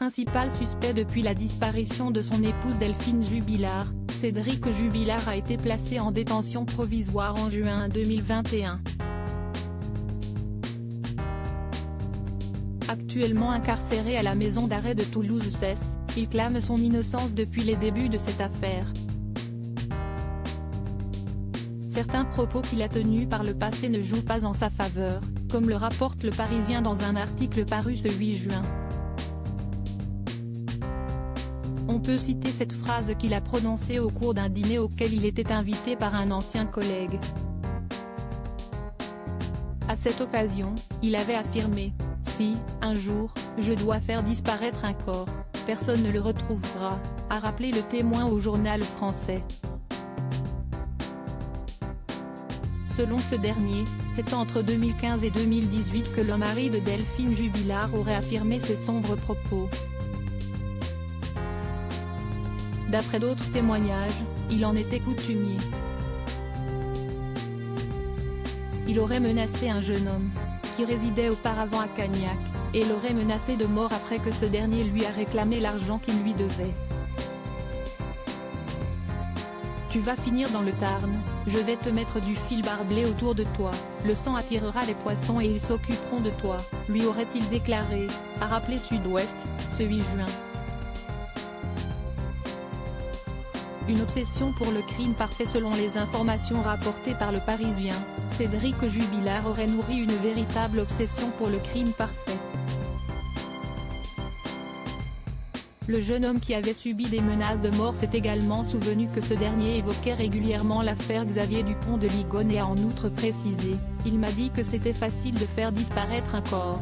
principal suspect depuis la disparition de son épouse Delphine Jubilard, Cédric Jubilard a été placé en détention provisoire en juin 2021. Actuellement incarcéré à la maison d'arrêt de Toulouse-Cesse, il clame son innocence depuis les débuts de cette affaire. Certains propos qu'il a tenus par le passé ne jouent pas en sa faveur, comme le rapporte Le Parisien dans un article paru ce 8 juin. On peut citer cette phrase qu'il a prononcée au cours d'un dîner auquel il était invité par un ancien collègue. À cette occasion, il avait affirmé « Si, un jour, je dois faire disparaître un corps, personne ne le retrouvera », a rappelé le Témoin au journal français. Selon ce dernier, c'est entre 2015 et 2018 que le mari de Delphine Jubilard aurait affirmé ces sombres propos. D'après d'autres témoignages, il en était coutumier. Il aurait menacé un jeune homme, qui résidait auparavant à Cagnac, et l'aurait menacé de mort après que ce dernier lui a réclamé l'argent qu'il lui devait. Tu vas finir dans le Tarn, je vais te mettre du fil barbelé autour de toi, le sang attirera les poissons et ils s'occuperont de toi, lui aurait-il déclaré, a rappelé Sud-Ouest, ce 8 juin. Une obsession pour le crime parfait. Selon les informations rapportées par Le Parisien, Cédric Jubilard aurait nourri une véritable obsession pour le crime parfait. Le jeune homme qui avait subi des menaces de mort s'est également souvenu que ce dernier évoquait régulièrement l'affaire Xavier Dupont de Ligonnès et a en outre précisé « Il m'a dit que c'était facile de faire disparaître un corps ».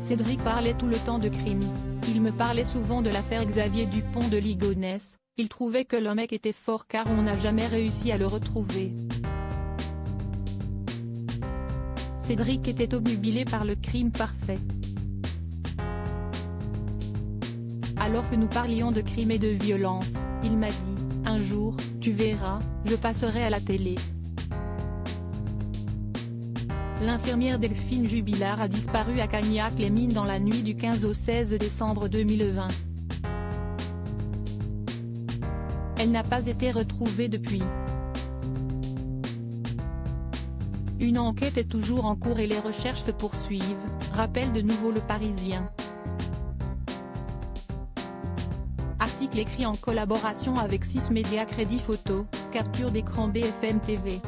Cédric parlait tout le temps de crime. Il me parlait souvent de l'affaire Xavier Dupont de Ligonnès, il trouvait que le mec était fort car on n'a jamais réussi à le retrouver. Cédric était obnubilé par le crime parfait. Alors que nous parlions de crime et de violence, il m'a dit « Un jour, tu verras, je passerai à la télé ». L'infirmière Delphine Jubilard a disparu à Cagnac-les-Mines dans la nuit du 15 au 16 décembre 2020. Elle n'a pas été retrouvée depuis. Une enquête est toujours en cours et les recherches se poursuivent, rappelle de nouveau Le Parisien. Article écrit en collaboration avec 6 médias Crédit Photo, capture d'écran BFM TV.